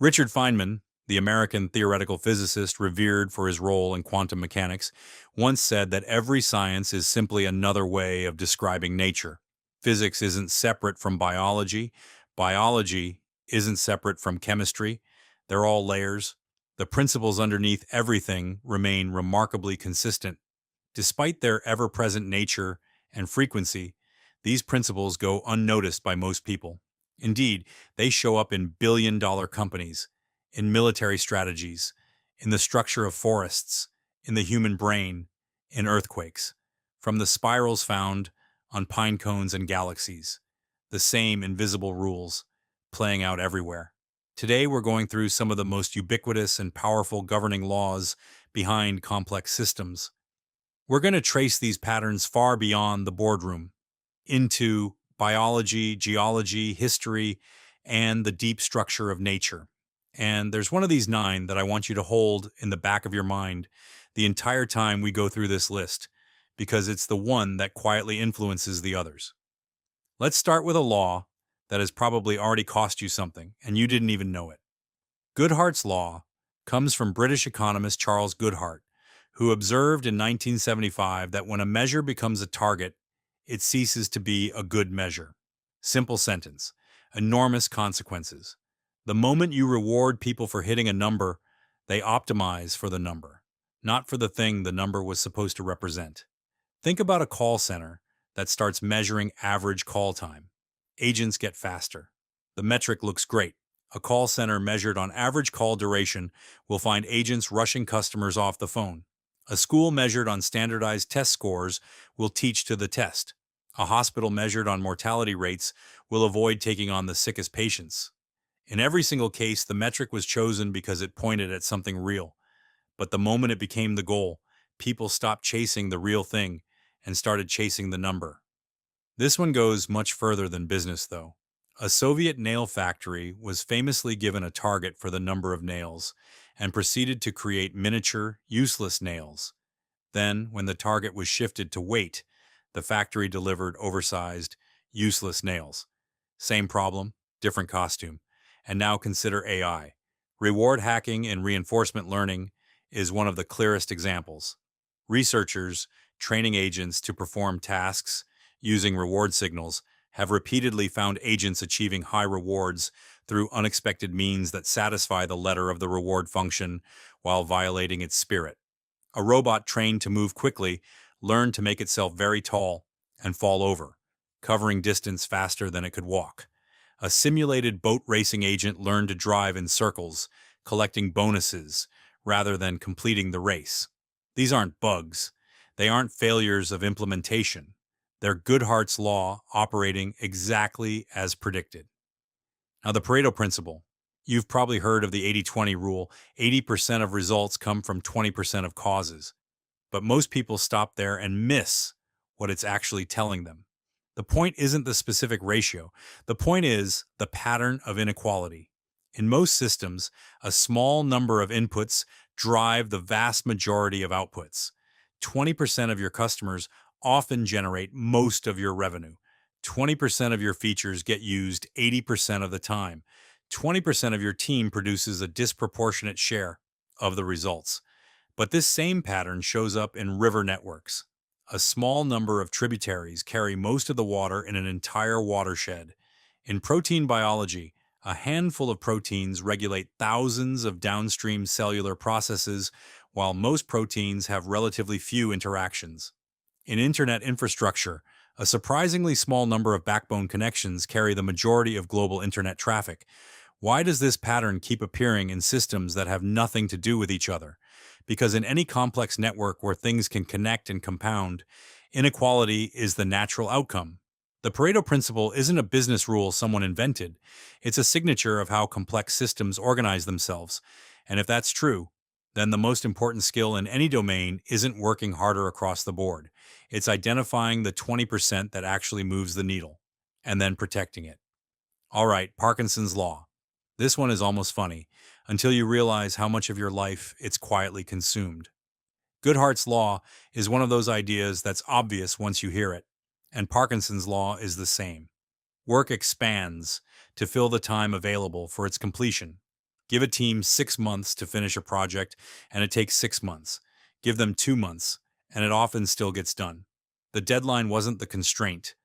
Richard Feynman, the American theoretical physicist revered for his role in quantum mechanics, once said that every science is simply another way of describing nature. Physics isn't separate from biology. Biology isn't separate from chemistry. They're all layers. The principles underneath everything remain remarkably consistent. Despite their ever present nature and frequency, these principles go unnoticed by most people. Indeed, they show up in billion-dollar companies, in military strategies, in the structure of forests, in the human brain, in earthquakes, from the spirals found on pine cones and galaxies, the same invisible rules playing out everywhere. Today, we're going through some of the most ubiquitous and powerful governing laws behind complex systems. We're going to trace these patterns far beyond the boardroom into biology, geology, history, and the deep structure of nature. And there's one of these nine that I want you to hold in the back of your mind the entire time we go through this list, because it's the one that quietly influences the others. Let's start with a law that has probably already cost you something, and you didn't even know it. Goodhart's law comes from British economist Charles Goodhart, who observed in 1975 that when a measure becomes a target, it ceases to be a good measure. Simple sentence, enormous consequences. The moment you reward people for hitting a number, they optimize for the number, not for the thing the number was supposed to represent. Think about a call center that starts measuring average call time. Agents get faster. The metric looks great. A call center measured on average call duration will find agents rushing customers off the phone. A school measured on standardized test scores will teach to the test. A hospital measured on mortality rates will avoid taking on the sickest patients. In every single case, the metric was chosen because it pointed at something real. But the moment it became the goal, people stopped chasing the real thing and started chasing the number. This one goes much further than business, though. A Soviet nail factory was famously given a target for the number of nails and proceeded to create miniature, useless nails. Then, when the target was shifted to weight, the factory delivered oversized, useless nails. Same problem, different costume. And now consider AI. Reward hacking in reinforcement learning is one of the clearest examples. Researchers training agents to perform tasks using reward signals have repeatedly found agents achieving high rewards through unexpected means that satisfy the letter of the reward function while violating its spirit. A robot trained to move quickly learned to make itself very tall and fall over, covering distance faster than it could walk. A simulated boat racing agent learned to drive in circles, collecting bonuses rather than completing the race. These aren't bugs. They aren't failures of implementation. They're Goodhart's law operating exactly as predicted. Now, the Pareto principle. You've probably heard of the 80-20 rule. 80% of results come from 20% of causes. But most people stop there and miss what it's actually telling them. The point isn't the specific ratio. The point is the pattern of inequality. In most systems, a small number of inputs drive the vast majority of outputs. 20% of your customers often generate most of your revenue. 20% of your features get used 80% of the time. 20% of your team produces a disproportionate share of the results. But this same pattern shows up in river networks. A small number of tributaries carry most of the water in an entire watershed. In protein biology, a handful of proteins regulate thousands of downstream cellular processes, while most proteins have relatively few interactions. In internet infrastructure, a surprisingly small number of backbone connections carry the majority of global internet traffic. Why does this pattern keep appearing in systems that have nothing to do with each other? Because in any complex network where things can connect and compound, inequality is the natural outcome. The Pareto principle isn't a business rule someone invented. It's a signature of how complex systems organize themselves. And if that's true, then the most important skill in any domain isn't working harder across the board. It's identifying the 20% that actually moves the needle, and then protecting it. All right, Parkinson's Law. This one is almost funny, until you realize how much of your life it's quietly consumed. Goodhart's Law is one of those ideas that's obvious once you hear it, and Parkinson's Law is the same. Work expands to fill the time available for its completion. Give a team 6 months to finish a project, and it takes 6 months. Give them 2 months, and it often still gets done. The deadline wasn't the constraint,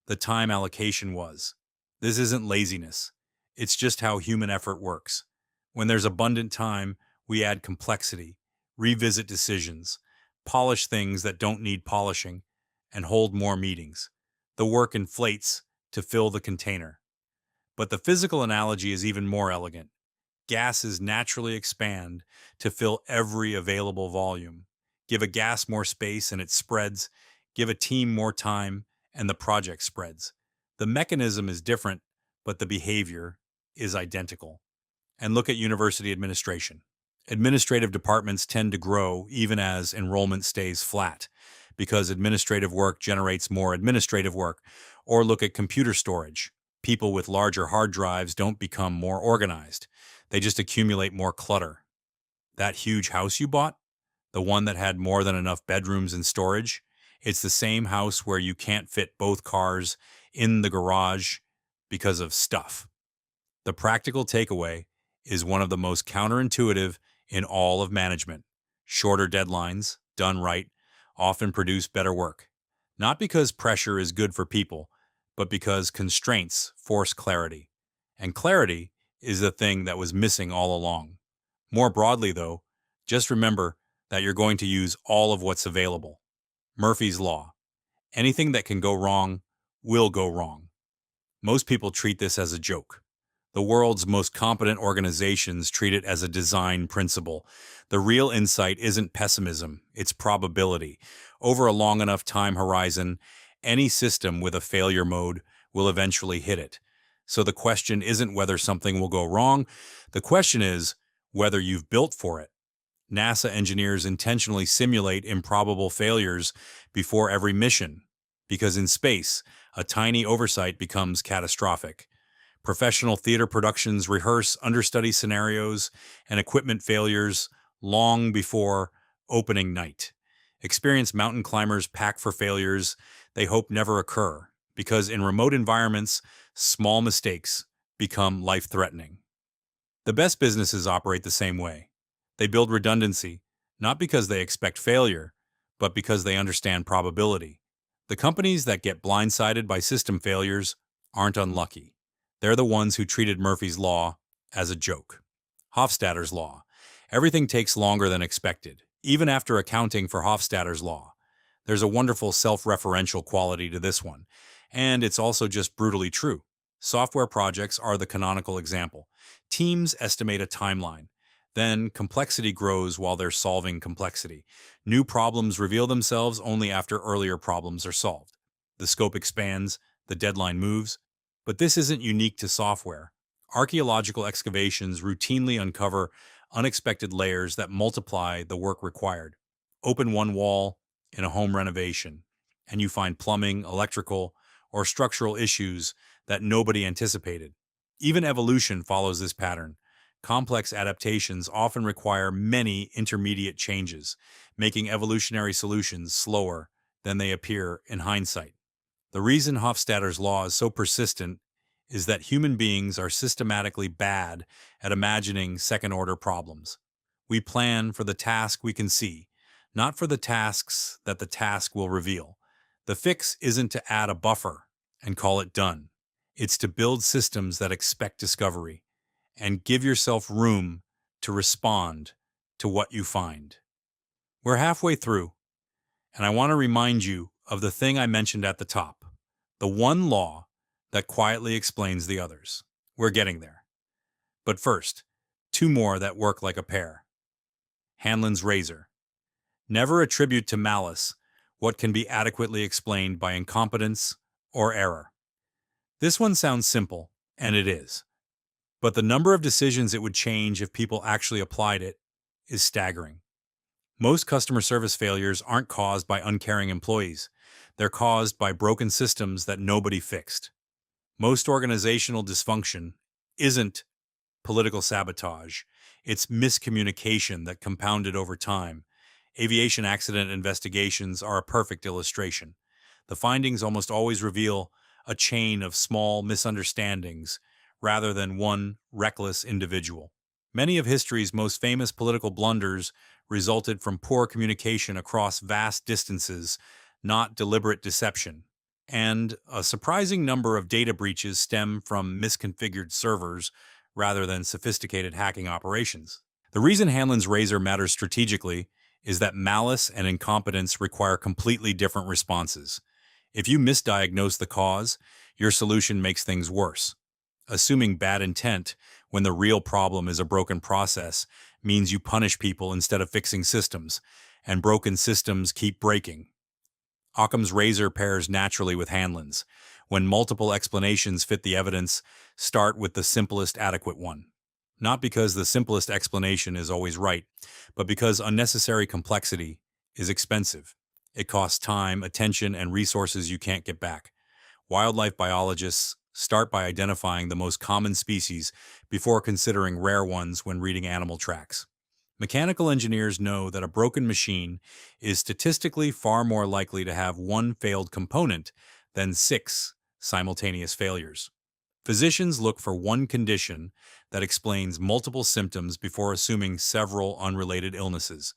the time allocation was. This isn't laziness, it's just how human effort works. When there's abundant time, we add complexity, revisit decisions, polish things that don't need polishing, and hold more meetings. The work inflates to fill the container. But the physical analogy is even more elegant. Gases naturally expand to fill every available volume. Give a gas more space and it spreads. Give a team more time and the project spreads. The mechanism is different, but the behavior is identical. And look at university administration. Administrative departments tend to grow even as enrollment stays flat because administrative work generates more administrative work. Or look at computer storage. People with larger hard drives don't become more organized. They just accumulate more clutter. That huge house you bought, the one that had more than enough bedrooms and storage, it's the same house where you can't fit both cars in the garage because of stuff. The practical takeaway is one of the most counterintuitive in all of management. Shorter deadlines, done right, often produce better work. Not because pressure is good for people, but because constraints force clarity. And clarity is the thing that was missing all along. More broadly, though, just remember that you're going to use all of what's available. Murphy's Law. Anything that can go wrong will go wrong. Most people treat this as a joke. The world's most competent organizations treat it as a design principle. The real insight isn't pessimism, it's probability. Over a long enough time horizon, any system with a failure mode will eventually hit it. So the question isn't whether something will go wrong, the question is whether you've built for it. NASA engineers intentionally simulate improbable failures before every mission, because in space, a tiny oversight becomes catastrophic. Professional theater productions rehearse understudy scenarios and equipment failures long before opening night. Experienced mountain climbers pack for failures they hope never occur, because in remote environments, small mistakes become life-threatening. The best businesses operate the same way. They build redundancy, not because they expect failure, but because they understand probability. The companies that get blindsided by system failures aren't unlucky. They're the ones who treated Murphy's Law as a joke. Hofstadter's Law. Everything takes longer than expected, even after accounting for Hofstadter's Law. There's a wonderful self-referential quality to this one, and it's also just brutally true. Software projects are the canonical example. Teams estimate a timeline. Then complexity grows while they're solving complexity. New problems reveal themselves only after earlier problems are solved. The scope expands, the deadline moves. But this isn't unique to software. Archaeological excavations routinely uncover unexpected layers that multiply the work required. Open one wall in a home renovation, and you find plumbing, electrical, or structural issues that nobody anticipated. Even evolution follows this pattern. Complex adaptations often require many intermediate changes, making evolutionary solutions slower than they appear in hindsight. The reason Hofstadter's law is so persistent is that human beings are systematically bad at imagining second-order problems. We plan for the task we can see, not for the tasks that the task will reveal. The fix isn't to add a buffer and call it done. It's to build systems that expect discovery and give yourself room to respond to what you find. We're halfway through, and I want to remind you of the thing I mentioned at the top, the one law that quietly explains the others. We're getting there. But first, two more that work like a pair. Hanlon's razor. Never attribute to malice what can be adequately explained by incompetence or error. This one sounds simple, and it is. But the number of decisions it would change if people actually applied it is staggering. Most customer service failures aren't caused by uncaring employees. They're caused by broken systems that nobody fixed. Most organizational dysfunction isn't political sabotage. It's miscommunication that compounded over time. Aviation accident investigations are a perfect illustration. The findings almost always reveal a chain of small misunderstandings rather than one reckless individual. Many of history's most famous political blunders resulted from poor communication across vast distances, not deliberate deception. And a surprising number of data breaches stem from misconfigured servers rather than sophisticated hacking operations. The reason Hanlon's razor matters strategically is that malice and incompetence require completely different responses. If you misdiagnose the cause, your solution makes things worse. Assuming bad intent when the real problem is a broken process means you punish people instead of fixing systems, and broken systems keep breaking. Occam's razor pairs naturally with Hanlon's. When multiple explanations fit the evidence, start with the simplest adequate one. Not because the simplest explanation is always right, but because unnecessary complexity is expensive. It costs time, attention, and resources you can't get back. Wildlife biologists start by identifying the most common species before considering rare ones when reading animal tracks. Mechanical engineers know that a broken machine is statistically far more likely to have one failed component than six simultaneous failures. Physicians look for one condition that explains multiple symptoms before assuming several unrelated illnesses.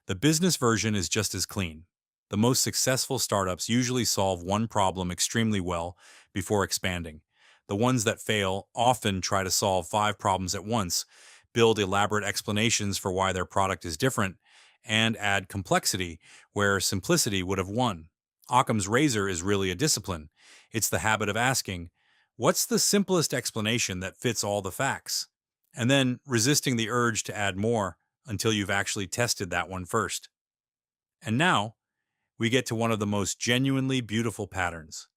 The business version is just as clean. The most successful startups usually solve one problem extremely well before expanding. The ones that fail often try to solve five problems at once, build elaborate explanations for why their product is different, and add complexity where simplicity would have won. Occam's razor is really a discipline. It's the habit of asking, what's the simplest explanation that fits all the facts? And then resisting the urge to add more until you've actually tested that one first. And now, we get to one of the most genuinely beautiful patterns.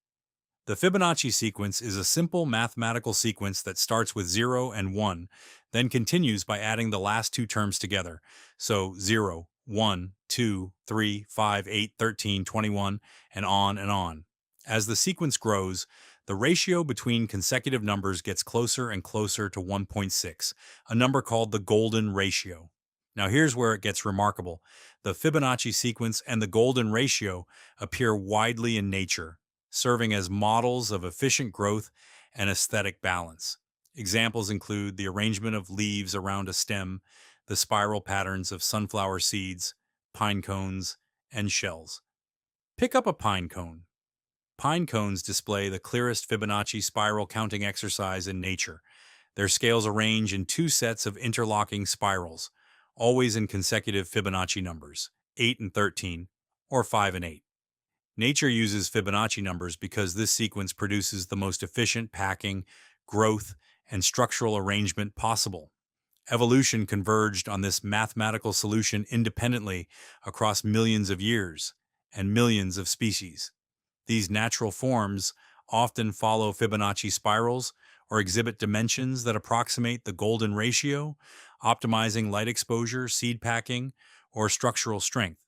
The Fibonacci sequence is a simple mathematical sequence that starts with 0 and 1, then continues by adding the last two terms together. So 0, 1, 2, 3, 5, 8, 13, 21, and on and on. As the sequence grows, the ratio between consecutive numbers gets closer and closer to 1.6, a number called the golden ratio. Now here's where it gets remarkable. The Fibonacci sequence and the golden ratio appear widely in nature, serving as models of efficient growth and aesthetic balance. Examples include the arrangement of leaves around a stem, the spiral patterns of sunflower seeds, pine cones, and shells. Pick up a pine cone. Pine cones display the clearest Fibonacci spiral counting exercise in nature. Their scales arrange in two sets of interlocking spirals, always in consecutive Fibonacci numbers, 8 and 13, or 5 and 8. Nature uses Fibonacci numbers because this sequence produces the most efficient packing, growth, and structural arrangement possible. Evolution converged on this mathematical solution independently across millions of years and millions of species. These natural forms often follow Fibonacci spirals or exhibit dimensions that approximate the golden ratio, optimizing light exposure, seed packing, or structural strength.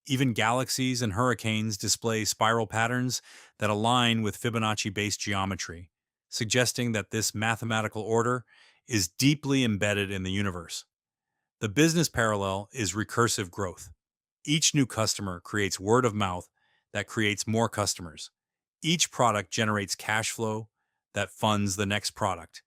Even galaxies and hurricanes display spiral patterns that align with Fibonacci-based geometry, suggesting that this mathematical order is deeply embedded in the universe. The business parallel is recursive growth. Each new customer creates word of mouth that creates more customers. Each product generates cash flow that funds the next product.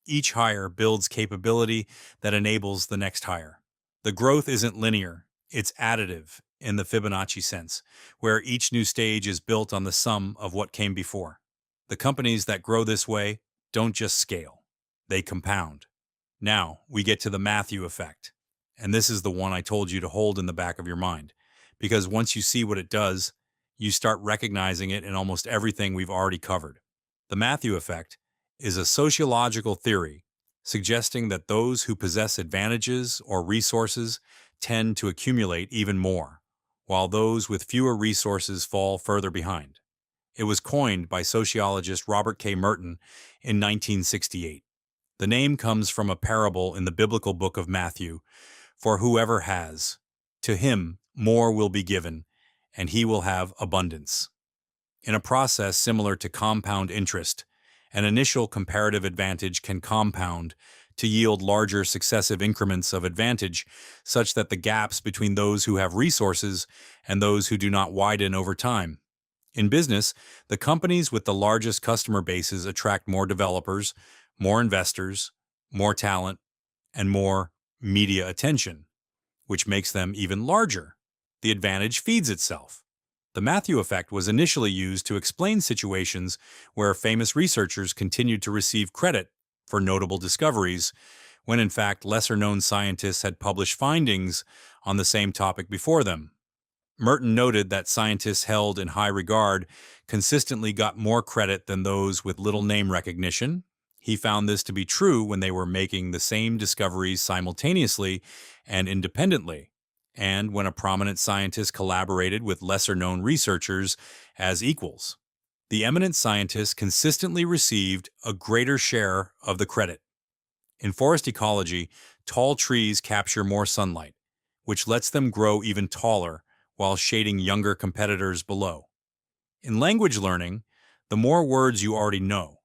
Each hire builds capability that enables the next hire. The growth isn't linear, it's additive in the Fibonacci sense, where each new stage is built on the sum of what came before. The companies that grow this way don't just scale, they compound. Now, we get to the Matthew effect. And this is the one I told you to hold in the back of your mind, because once you see what it does, you start recognizing it in almost everything we've already covered. The Matthew effect is a sociological theory suggesting that those who possess advantages or resources tend to accumulate even more, while those with fewer resources fall further behind. It was coined by sociologist Robert K. Merton in 1968. The name comes from a parable in the biblical book of Matthew. For whoever has, to him more will be given, and he will have abundance. In a process similar to compound interest, an initial comparative advantage can compound to yield larger successive increments of advantage, such that the gaps between those who have resources and those who do not widen over time. In business, the companies with the largest customer bases attract more developers, more investors, more talent, and more media attention, which makes them even larger. The advantage feeds itself. The Matthew effect was initially used to explain situations where famous researchers continued to receive credit for notable discoveries, when in fact lesser-known scientists had published findings on the same topic before them. Merton noted that scientists held in high regard consistently got more credit than those with little name recognition. He found this to be true when they were making the same discoveries simultaneously and independently, and when a prominent scientist collaborated with lesser-known researchers as equals. The eminent scientists consistently received a greater share of the credit. In forest ecology, tall trees capture more sunlight, which lets them grow even taller while shading younger competitors below. In language learning, the more words you already know,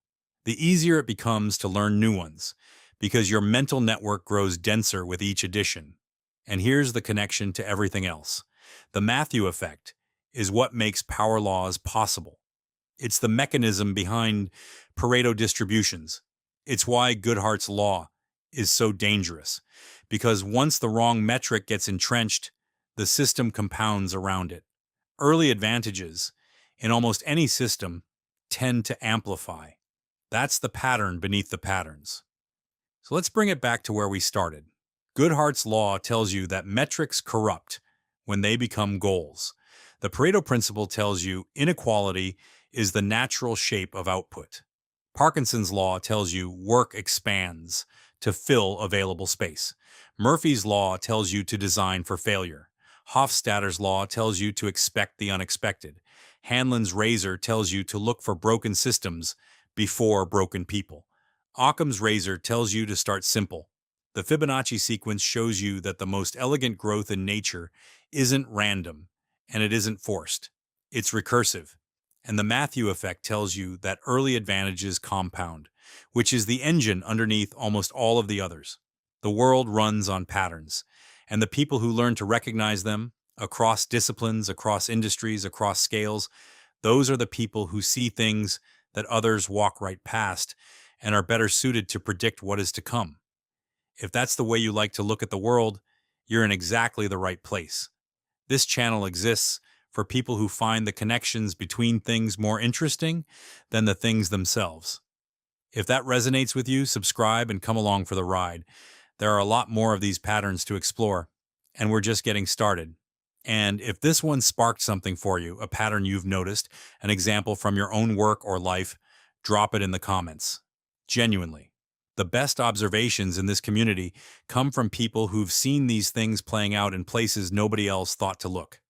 the easier it becomes to learn new ones, because your mental network grows denser with each addition. And here's the connection to everything else. The Matthew effect is what makes power laws possible. It's the mechanism behind Pareto distributions. It's why Goodhart's law is so dangerous, because once the wrong metric gets entrenched, the system compounds around it. Early advantages in almost any system tend to amplify. That's the pattern beneath the patterns. So let's bring it back to where we started. Goodhart's law tells you that metrics corrupt when they become goals. The Pareto principle tells you inequality is the natural shape of output. Parkinson's law tells you work expands to fill available space. Murphy's law tells you to design for failure. Hofstadter's law tells you to expect the unexpected. Hanlon's razor tells you to look for broken systems before broken people. Occam's razor tells you to start simple. The Fibonacci sequence shows you that the most elegant growth in nature isn't random, and it isn't forced. It's recursive. And the Matthew effect tells you that early advantages compound, which is the engine underneath almost all of the others. The world runs on patterns, and the people who learn to recognize them across disciplines, across industries, across scales, those are the people who see things that others walk right past and are better suited to predict what is to come. If that's the way you like to look at the world, you're in exactly the right place. This channel exists for people who find the connections between things more interesting than the things themselves. If that resonates with you, subscribe and come along for the ride. There are a lot more of these patterns to explore, and we're just getting started. And if this one sparked something for you, a pattern you've noticed, an example from your own work or life, drop it in the comments. Genuinely. The best observations in this community come from people who've seen these things playing out in places nobody else thought to look.